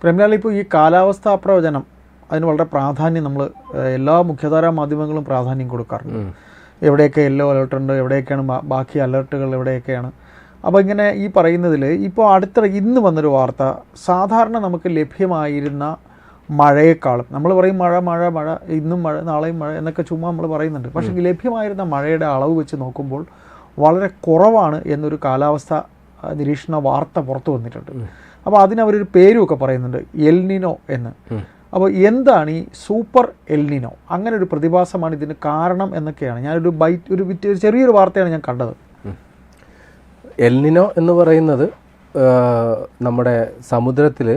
പ്രേംലാൽ, ഇപ്പോൾ ഈ കാലാവസ്ഥാ പ്രവചനം അതിന് വളരെ പ്രാധാന്യം നമ്മൾ എല്ലാ മുഖ്യധാരാ മാധ്യമങ്ങളും പ്രാധാന്യം കൊടുക്കാറുണ്ട്. എവിടെയൊക്കെ യെല്ലോ അലേർട്ടുണ്ട്, എവിടെയൊക്കെയാണ് ബാക്കി അലേർട്ടുകൾ എവിടെയൊക്കെയാണ്. അപ്പോൾ ഇങ്ങനെ ഈ പറയുന്നതിൽ ഇപ്പോൾ ഇന്ന് വന്നൊരു വാർത്ത, സാധാരണ നമുക്ക് ലഭ്യമായിരുന്ന മഴയെക്കാളും, നമ്മൾ പറയും മഴ മഴ മഴ, ഇന്നും മഴ നാളെയും മഴ എന്നൊക്കെ ചുമ്മാ നമ്മൾ പറയുന്നുണ്ട്. പക്ഷേ ലഭ്യമായിരുന്ന മഴയുടെ അളവ് വെച്ച് നോക്കുമ്പോൾ വളരെ കുറവാണ് എന്നൊരു കാലാവസ്ഥ നിരീക്ഷണ വാർത്ത പുറത്തു വന്നിട്ടുണ്ട്. അപ്പോൾ അതിനവരൊരു പേരുമൊക്കെ പറയുന്നുണ്ട്, എൽനിനോ എന്ന്. അപ്പോൾ എന്താണ് ഈ സൂപ്പർ എൽനിനോ? അങ്ങനെ ഒരു പ്രതിഭാസമാണ് ഇതിന് കാരണം എന്നൊക്കെയാണ് ഞാനൊരു ചെറിയൊരു വാർത്തയാണ് ഞാൻ കണ്ടത്. എൽനിനോ എന്ന് പറയുന്നത് നമ്മുടെ സമുദ്രത്തിൽ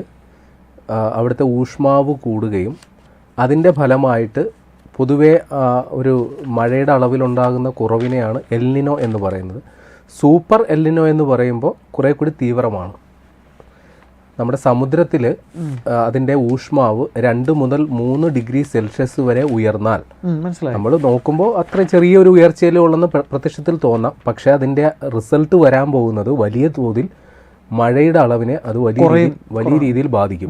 അവിടുത്തെ ഊഷ്മാവ് കൂടുകയും അതിൻ്റെ ഫലമായിട്ട് പൊതുവേ ഒരു മഴയുടെ അളവിലുണ്ടാകുന്ന കുറവിനെയാണ് എൽനിനോ എന്ന് പറയുന്നത്. സൂപ്പർ എൽനിനോ എന്ന് പറയുമ്പോൾ കുറേ കൂടി തീവ്രമാണ്. നമ്മുടെ സമുദ്രത്തിൽ അതിൻ്റെ ഊഷ്മാവ് 2 മുതൽ 3 ഡിഗ്രി സെൽഷ്യസ് വരെ ഉയർന്നാൽ നമ്മൾ നോക്കുമ്പോൾ അത്ര ചെറിയൊരു ഉയർച്ചയിലേ ഉള്ളെന്ന് പ്രത്യക്ഷത്തിൽ തോന്നാം. പക്ഷേ അതിൻ്റെ റിസൾട്ട് വരാൻ പോകുന്നത് വലിയ തോതിൽ മഴയുടെ അളവിനെ അത് വലിയ രീതിയിൽ ബാധിക്കും.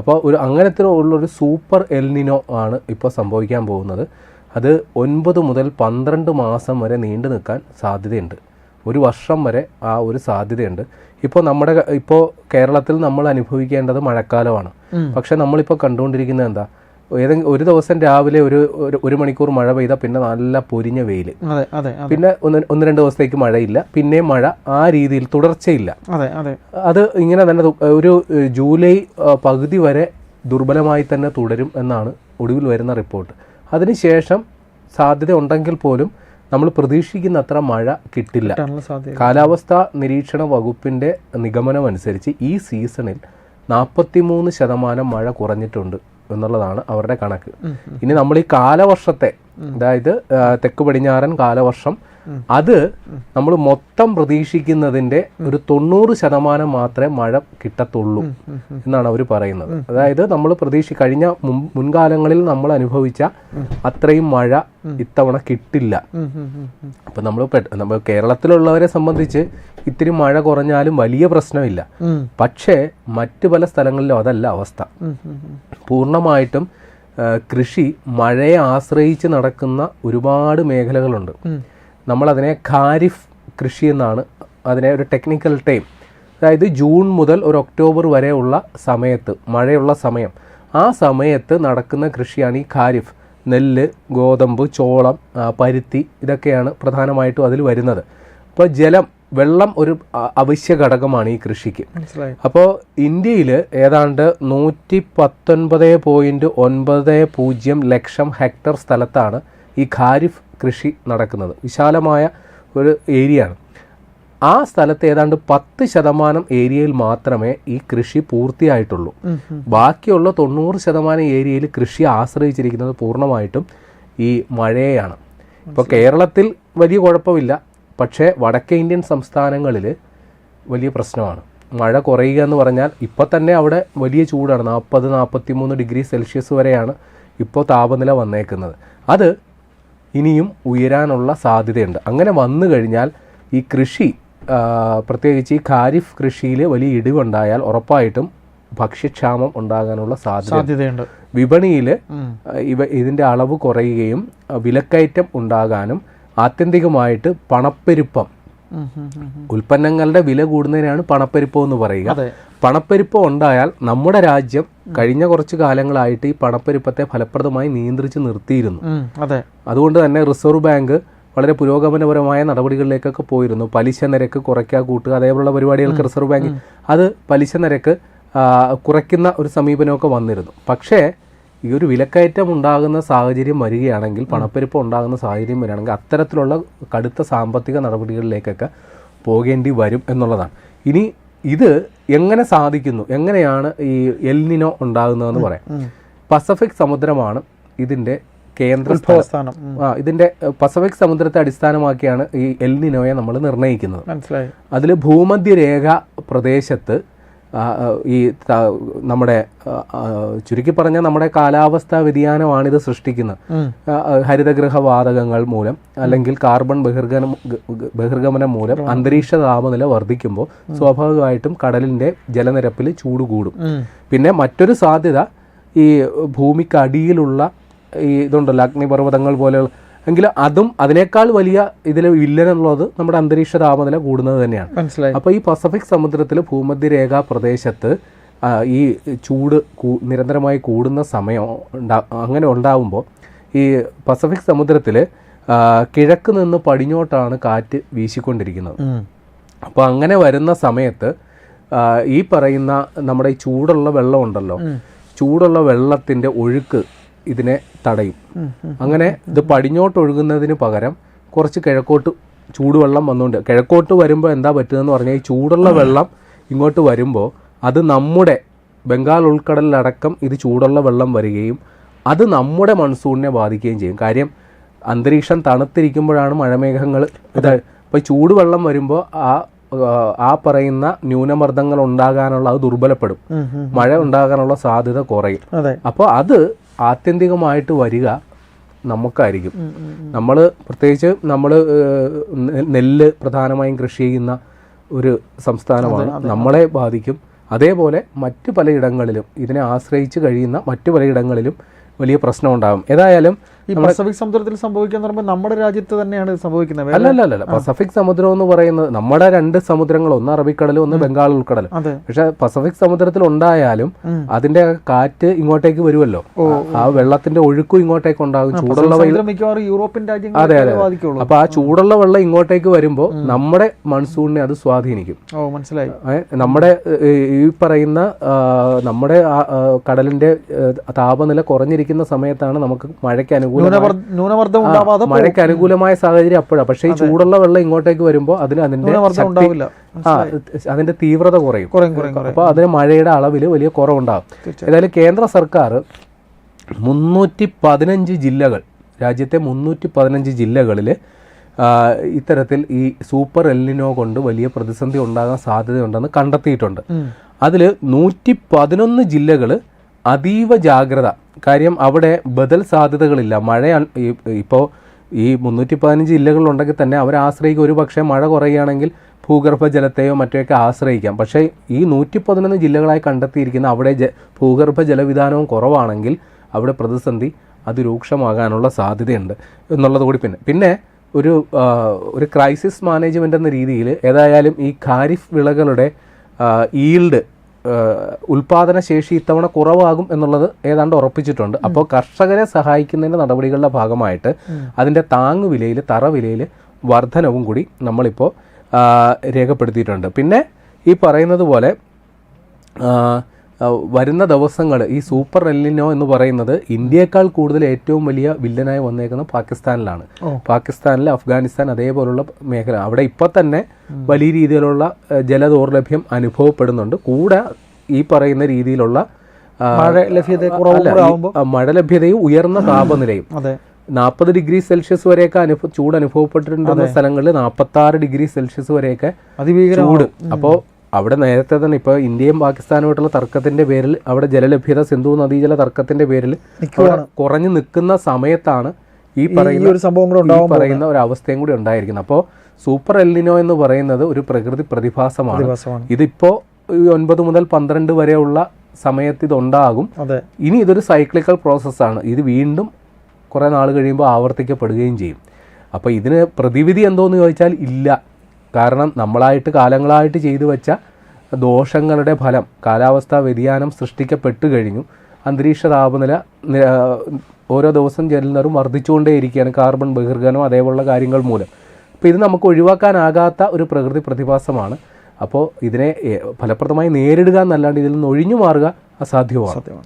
അപ്പോൾ അങ്ങനത്തെ ഉള്ളൊരു സൂപ്പർ എൽനിനോ ആണ് ഇപ്പോൾ സംഭവിക്കാൻ പോകുന്നത്. അത് 9 മുതൽ 12 മാസം വരെ നീണ്ടു നിൽക്കാൻ സാധ്യതയുണ്ട്. 1 വർഷം വരെ ആ ഒരു സാധ്യതയുണ്ട്. ഇപ്പോൾ കേരളത്തിൽ നമ്മൾ അനുഭവിക്കേണ്ടത് മഴക്കാലമാണ്. പക്ഷെ നമ്മളിപ്പോൾ കണ്ടുകൊണ്ടിരിക്കുന്നത് എന്താ, ഒരു ദിവസം രാവിലെ ഒരു മണിക്കൂർ മഴ പെയ്താൽ പിന്നെ നല്ല പൊരിഞ്ഞ വെയിൽ, പിന്നെ 1-2 ദിവസത്തേക്ക് മഴയില്ല, പിന്നെ മഴ ആ രീതിയിൽ തുടർച്ചയില്ല. അത് ഇങ്ങനെ തന്നെ ഒരു ജൂലൈ പകുതി വരെ ദുർബലമായി തന്നെ തുടരും എന്നാണ് ഒടുവിൽ വരുന്ന റിപ്പോർട്ട്. അതിനുശേഷം സാധ്യത ഉണ്ടെങ്കിൽ പോലും നമ്മൾ പ്രതീക്ഷിക്കുന്ന അത്ര മഴ കിട്ടില്ല. കാലാവസ്ഥാ നിരീക്ഷണ വകുപ്പിൻ്റെ നിഗമനം അനുസരിച്ച് ഈ സീസണിൽ 43% മഴ കുറഞ്ഞിട്ടുണ്ട് എന്നുള്ളതാണ് അവരുടെ കണക്ക്. ഇനി നമ്മൾ ഈ കാലവർഷത്തെ, അതായത് തെക്ക് പടിഞ്ഞാറൻ കാലവർഷം, അത് നമ്മൾ മൊത്തം പ്രതീക്ഷിക്കുന്നതിൻ്റെ ഒരു 90% മാത്രമേ മഴ കിട്ടത്തുള്ളൂ എന്നാണ് അവർ പറയുന്നത്. അതായത് നമ്മൾ കഴിഞ്ഞ മുൻകാലങ്ങളിൽ നമ്മൾ അനുഭവിച്ച അത്രയും മഴ ഇത്തവണ കിട്ടില്ല. അപ്പം നമ്മൾ കേരളത്തിലുള്ളവരെ സംബന്ധിച്ച് ഇത്തിരി മഴ കുറഞ്ഞാലും വലിയ പ്രശ്നമില്ല. പക്ഷേ മറ്റു പല സ്ഥലങ്ങളിലും അതല്ല അവസ്ഥ. പൂർണ്ണമായിട്ടും കൃഷി മഴയെ ആശ്രയിച്ച് നടക്കുന്ന ഒരുപാട് മേഖലകളുണ്ട്. നമ്മളതിനെ ഖാരിഫ് കൃഷി എന്നാണ് അതിനെ ഒരു ടെക്നിക്കൽ ടൈം. അതായത് ജൂൺ മുതൽ ഒരു ഒക്ടോബർ വരെയുള്ള സമയത്ത്, മഴയുള്ള സമയം, ആ സമയത്ത് നടക്കുന്ന കൃഷിയാണ് ഈ ഖാരിഫ്. നെല്ല്, ഗോതമ്പ്, ചോളം, പരുത്തി, ഇതൊക്കെയാണ് പ്രധാനമായിട്ടും അതിൽ വരുന്നത്. അപ്പോൾ വെള്ളം ഒരു അവശ്യ ഘടകമാണ് ഈ കൃഷിക്ക്. അപ്പോൾ ഇന്ത്യയിൽ ഏതാണ്ട് 119.90 ലക്ഷം ഹെക്ടർ സ്ഥലത്താണ് ഈ ഖാരിഫ് കൃഷി നടക്കുന്നത്. വിശാലമായ ഒരു ഏരിയയാണ്. ആ സ്ഥലത്ത് ഏതാണ്ട് 10% ഏരിയയിൽ മാത്രമേ ഈ കൃഷി പൂർത്തിയായിട്ടുള്ളൂ. ബാക്കിയുള്ള 90% ഏരിയയിൽ കൃഷി ആശ്രയിച്ചിരിക്കുന്നത് പൂർണ്ണമായിട്ടും ഈ മഴയെയാണ്. ഇപ്പോൾ കേരളത്തിൽ വലിയ കുഴപ്പമില്ല, പക്ഷേ വടക്കേ ഇന്ത്യൻ സംസ്ഥാനങ്ങളിൽ വലിയ പ്രശ്നമാണ്. മഴ കുറയുക എന്ന് പറഞ്ഞാൽ ഇപ്പോൾ തന്നെ അവിടെ വലിയ ചൂടാണ്. 40-43 ഡിഗ്രി സെൽഷ്യസ് വരെയാണ് ഇപ്പോൾ താപനില വന്നേക്കുന്നത്. അത് ഇനിയും ഉയരാനുള്ള സാധ്യതയുണ്ട്. അങ്ങനെ വന്നു കഴിഞ്ഞാൽ ഈ കൃഷി, പ്രത്യേകിച്ച് ഈ ഖാരിഫ് കൃഷിയിൽ വലിയ ഇടിവുണ്ടായാൽ ഉറപ്പായിട്ടും ഭക്ഷ്യക്ഷാമം ഉണ്ടാകാനുള്ള സാധ്യതയുണ്ട്. വിപണിയിൽ ഇതിൻ്റെ അളവ് കുറയുകയും വിലക്കയറ്റം ഉണ്ടാകാനും ആത്യന്തികമായിട്ട് പണപ്പെരുപ്പം, ഉൽപ്പന്നങ്ങളുടെ വില കൂടുന്നതിനാണ് പണപ്പെരുപ്പം എന്ന് പറയുക. പണപ്പെരുപ്പം ഉണ്ടായാൽ നമ്മുടെ രാജ്യം കഴിഞ്ഞ കുറച്ച് കാലങ്ങളായിട്ട് ഈ പണപ്പെരുപ്പത്തെ ഫലപ്രദമായി നിയന്ത്രിച്ച് നിർത്തിയിരുന്നു. അതുകൊണ്ട് തന്നെ റിസർവ് ബാങ്ക് വളരെ പുരോഗമനപരമായ നടപടികളിലേക്കൊക്കെ പോയിരുന്നു. പലിശ നിരക്ക് കുറയ്ക്കുക, കൂട്ടുക, അതേപോലുള്ള പരിപാടികൾക്ക് റിസർവ് ബാങ്ക് അത് പലിശ നിരക്ക് കുറയ്ക്കുന്ന ഒരു സമീപനമൊക്കെ വന്നിരുന്നു. പക്ഷേ ഈ ഒരു വിലക്കയറ്റം ഉണ്ടാകുന്ന സാഹചര്യം വരികയാണെങ്കിൽ, പണപ്പെരുപ്പം ഉണ്ടാകുന്ന സാഹചര്യം വരികയാണെങ്കിൽ അത്തരത്തിലുള്ള കടുത്ത സാമ്പത്തിക നടപടികളിലേക്കൊക്കെ പോകേണ്ടി വരും എന്നുള്ളതാണ്. ഇനി ഇത് എങ്ങനെ സാധിക്കുന്നു, എങ്ങനെയാണ് ഈ എൽനിനോ ഉണ്ടാകുന്നതെന്ന് പറയാം. പസഫിക് സമുദ്രമാണ് ഇതിൻ്റെ കേന്ദ്രസ്ഥാനം. ഇതിൻ്റെ പസഫിക് സമുദ്രത്തെ അടിസ്ഥാനമാക്കിയാണ് ഈ എൽനിനോയെ നമ്മൾ നിർണ്ണയിക്കുന്നത്. അതിൽ ഭൂമധ്യരേഖ പ്രദേശത്ത് ഈ നമ്മുടെ ചുരുക്കി പറഞ്ഞാൽ നമ്മുടെ കാലാവസ്ഥാ വ്യതിയാനമാണിത് സൃഷ്ടിക്കുന്നത്. ഹരിതഗൃഹവാതകങ്ങൾ മൂലം അല്ലെങ്കിൽ കാർബൺ ബഹിർഗമനം മൂലം അന്തരീക്ഷ താപനില വർദ്ധിക്കുമ്പോൾ സ്വാഭാവികമായിട്ടും കടലിന്റെ ജലനിരപ്പിൽ ചൂട് കൂടും. പിന്നെ മറ്റൊരു സാധ്യത ഈ ഭൂമിക്കടിയിലുള്ള ഈ ഇതുണ്ടല്ലോ അഗ്നിപർവ്വതങ്ങൾ പോലെയുള്ള, എങ്കിലും അതും അതിനേക്കാൾ വലിയ ഇതിൽ വില്ലനുള്ളത് നമ്മുടെ അന്തരീക്ഷ താപനില കൂടുന്നത് തന്നെയാണ്. അപ്പോൾ ഈ പസഫിക് സമുദ്രത്തിൽ ഭൂമധ്യരേഖാ പ്രദേശത്ത് ഈ ചൂട് നിരന്തരമായി കൂടുന്ന സമയം അങ്ങനെ ഉണ്ടാവുമ്പോൾ ഈ പസഫിക് സമുദ്രത്തിൽ കിഴക്ക് നിന്ന് പടിഞ്ഞോട്ടാണ് കാറ്റ് വീശിക്കൊണ്ടിരിക്കുന്നത്. അപ്പോൾ അങ്ങനെ വരുന്ന സമയത്ത് ഈ പറയുന്ന നമ്മുടെ ഈ ചൂടുള്ള വെള്ളം ഉണ്ടല്ലോ, ചൂടുള്ള വെള്ളത്തിൻ്റെ ഒഴുക്ക് ഇതിനെ തടയും. അങ്ങനെ ഇത് പടിഞ്ഞോട്ട് ഒഴുകുന്നതിന് പകരം കുറച്ച് കിഴക്കോട്ട് ചൂടുവെള്ളം വന്നുകൊണ്ട് കിഴക്കോട്ട് വരുമ്പോൾ എന്താ പറ്റുന്നതെന്ന് പറഞ്ഞാൽ ഈ ചൂടുള്ള വെള്ളം ഇങ്ങോട്ട് വരുമ്പോൾ അത് നമ്മുടെ ബംഗാൾ ഉൾക്കടലിലടക്കം ഇത് ചൂടുള്ള വെള്ളം വരികയും അത് നമ്മുടെ മൺസൂണിനെ ബാധിക്കുകയും ചെയ്യും. കാര്യം അന്തരീക്ഷം തണുത്തിരിക്കുമ്പോഴാണ് മഴമേഘങ്ങൾ ഇത്. അപ്പോൾ ചൂടുവെള്ളം വരുമ്പോൾ ആ പറയുന്ന ന്യൂനമർദ്ദങ്ങൾ ഉണ്ടാകാനുള്ള അത് ദുർബലപ്പെടും, മഴ ഉണ്ടാകാനുള്ള സാധ്യത കുറയും. അപ്പോൾ അത് ആത്യന്തികമായിട്ട് വരിക നമുക്കായിരിക്കും. നമ്മൾ പ്രത്യേകിച്ച് നമ്മൾ നെല്ല് പ്രധാനമായും കൃഷി ചെയ്യുന്ന ഒരു സംസ്ഥാനമാണ്, നമ്മളെ ബാധിക്കും. അതേപോലെ മറ്റു പലയിടങ്ങളിലും ഇതിനെ ആശ്രയിച്ച് കഴിയുന്ന മറ്റു പലയിടങ്ങളിലും വലിയ പ്രശ്നം ഉണ്ടാകും. ഏതായാലും ഈ പസഫിക് സമുദ്രത്തിൽ സംഭവിക്കുക എന്ന് പറയുമ്പോൾ നമ്മുടെ രാജ്യത്ത് തന്നെയാണ് സംഭവിക്കുന്നത്. അല്ല പസഫിക് സമുദ്രം എന്ന് പറയുന്നത് നമ്മുടെ രണ്ട് സമുദ്രങ്ങൾ, ഒന്ന് അറബിക്കടലും ഒന്ന് ബംഗാൾ ഉൾക്കടലും. പക്ഷെ പസഫിക് സമുദ്രത്തിൽ ഉണ്ടായാലും അതിന്റെ കാറ്റ് ഇങ്ങോട്ടേക്ക് വരുമല്ലോ, ആ വെള്ളത്തിന്റെ ഒഴുക്കും ഇങ്ങോട്ടേക്ക് ഉണ്ടാകും. ചൂടുള്ള മിക്കവാറും യൂറോപ്യൻ രാജ്യങ്ങൾ. അതെ. അപ്പൊ ആ ചൂടുള്ള വെള്ളം ഇങ്ങോട്ടേക്ക് വരുമ്പോൾ നമ്മുടെ മൺസൂണിനെ അത് സ്വാധീനിക്കും. മനസ്സിലായി. നമ്മുടെ ഈ പറയുന്ന നമ്മുടെ കടലിന്റെ താപനില കുറഞ്ഞിരിക്കുന്ന സമയത്താണ് നമുക്ക് മഴയ്ക്ക് മഴയ്ക്ക് അനുകൂലമായ സാഹചര്യം അപ്പോഴാണ്. പക്ഷേ ഈ ചൂടുള്ള വെള്ളം ഇങ്ങോട്ടേക്ക് വരുമ്പോൾ അതിന്റെ തീവ്രത കുറയും. അപ്പോൾ അതിന് മഴയുടെ അളവിൽ വലിയ കുറവുണ്ടാകും. ഏതായാലും കേന്ദ്ര സർക്കാർ 315 ജില്ലകൾ, രാജ്യത്തെ 315 ജില്ലകളിൽ ഇത്തരത്തിൽ ഈ സൂപ്പർ എൽനിനോ കൊണ്ട് വലിയ പ്രതിസന്ധി ഉണ്ടാകാൻ സാധ്യതയുണ്ടെന്ന് കണ്ടെത്തിയിട്ടുണ്ട്. അതിൽ 111 ജില്ലകൾ അതീവ ജാഗ്രത. കാര്യം അവിടെ ബദൽ സാധ്യതകളില്ല. മഴ ഇപ്പോൾ ഈ 315 ജില്ലകളുണ്ടെങ്കിൽ തന്നെ അവരെ ആശ്രയിക്കുക, ഒരു പക്ഷേ മഴ കുറയുകയാണെങ്കിൽ ഭൂഗർഭജലത്തെയോ മറ്റൊക്കെ ആശ്രയിക്കാം. പക്ഷേ ഈ 111 ജില്ലകളായി കണ്ടെത്തിയിരിക്കുന്ന അവിടെ ഭൂഗർഭ ജലവിധാനവും കുറവാണെങ്കിൽ അവിടെ പ്രതിസന്ധി അതിരൂക്ഷമാകാനുള്ള സാധ്യതയുണ്ട് എന്നുള്ളത് കൂടി. പിന്നെ ഒരു ക്രൈസിസ് മാനേജ്മെൻ്റ് എന്ന രീതിയിൽ ഏതായാലും ഈ ഖാരിഫ് വിളകളുടെ ഈൽഡ് ഉൽപാദനശേഷി ഇത്തവണ കുറവാകും എന്നുള്ളത് ഏതാണ്ട് ഉറപ്പിച്ചിട്ടുണ്ട്. അപ്പോൾ കർഷകരെ സഹായിക്കുന്നതിൻ്റെ നടപടികളുടെ ഭാഗമായിട്ട് അതിൻ്റെ താങ്ങുവിലയിൽ, തറവിലയിൽ വർധനവും കൂടി നമ്മളിപ്പോൾ രേഖപ്പെടുത്തിയിട്ടുണ്ട്. പിന്നെ ഈ പറയുന്നത് പോലെ വരുന്ന ദിവസങ്ങൾ ഈ സൂപ്പർ എൽനിനോ എന്ന് പറയുന്നത് ഇന്ത്യയേക്കാൾ കൂടുതൽ ഏറ്റവും വലിയ വില്ലനായി വന്നേക്കുന്നത് പാകിസ്ഥാനിലാണ്. പാകിസ്ഥാനിൽ, അഫ്ഗാനിസ്ഥാൻ അതേപോലുള്ള മേഖല, അവിടെ ഇപ്പോൾ തന്നെ വലിയ രീതിയിലുള്ള ജലദൗർലഭ്യം അനുഭവപ്പെടുന്നുണ്ട്. കൂടെ ഈ പറയുന്ന രീതിയിലുള്ള മഴ ലഭ്യതയും ഉയർന്ന താപനിലയും 40 ഡിഗ്രി സെൽഷ്യസ് വരെയൊക്കെ ചൂട് അനുഭവപ്പെട്ടിട്ടുണ്ടെന്ന സ്ഥലങ്ങളിൽ 46 ഡിഗ്രി സെൽഷ്യസ് വരെയൊക്കെ ചൂട്. അപ്പോൾ അവിടെ നേരത്തെ തന്നെ ഇപ്പോൾ ഇന്ത്യയും പാകിസ്ഥാനുമായിട്ടുള്ള തർക്കത്തിന്റെ പേരിൽ അവിടെ ജലലഭ്യത, സിന്ധു നദീജല തർക്കത്തിന്റെ പേരിൽ കുറഞ്ഞു നിൽക്കുന്ന സമയത്താണ് ഈ പറയുന്ന ഒരു അവസ്ഥയും കൂടി ഉണ്ടായിരിക്കുന്നത്. അപ്പോൾ സൂപ്പർ എൽനിനോ എന്ന് പറയുന്നത് ഒരു പ്രകൃതി പ്രതിഭാസമാണ്. ഇതിപ്പോ 9 മുതൽ 12 വരെയുള്ള സമയത്ത് ഇതുണ്ടാകും. ഇനി ഇതൊരു സൈക്ലിക്കൽ പ്രോസസ്സാണ്. ഇത് വീണ്ടും കുറേ നാൾ കഴിയുമ്പോൾ ആവർത്തിക്കപ്പെടുകയും ചെയ്യും. അപ്പോൾ ഇതിന് പ്രതിവിധി എന്തോന്ന് ചോദിച്ചാൽ ഇല്ല. കാരണം നമ്മളായിട്ട് കാലങ്ങളായിട്ട് ചെയ്തു വെച്ച ദോഷങ്ങളുടെ ഫലം, കാലാവസ്ഥാ വ്യതിയാനം സൃഷ്ടിക്കപ്പെട്ടു കഴിഞ്ഞു. അന്തരീക്ഷ താപനില ഓരോ ദിവസം ജലനിരപ്പ് വർദ്ധിച്ചുകൊണ്ടേയിരിക്കുകയാണ്, കാർബൺ ബഹിർഗമനം അതേപോലുള്ള കാര്യങ്ങൾ മൂലം. അപ്പോൾ ഇത് നമുക്ക് ഒഴിവാക്കാനാകാത്ത ഒരു പ്രകൃതി പ്രതിഭാസമാണ്. അപ്പോൾ ഇതിനെ ഫലപ്രദമായി നേരിടുക എന്നല്ലാണ്ട് ഇതിൽ നിന്ന് ഒഴിഞ്ഞു മാറുക അസാധ്യമാണ്.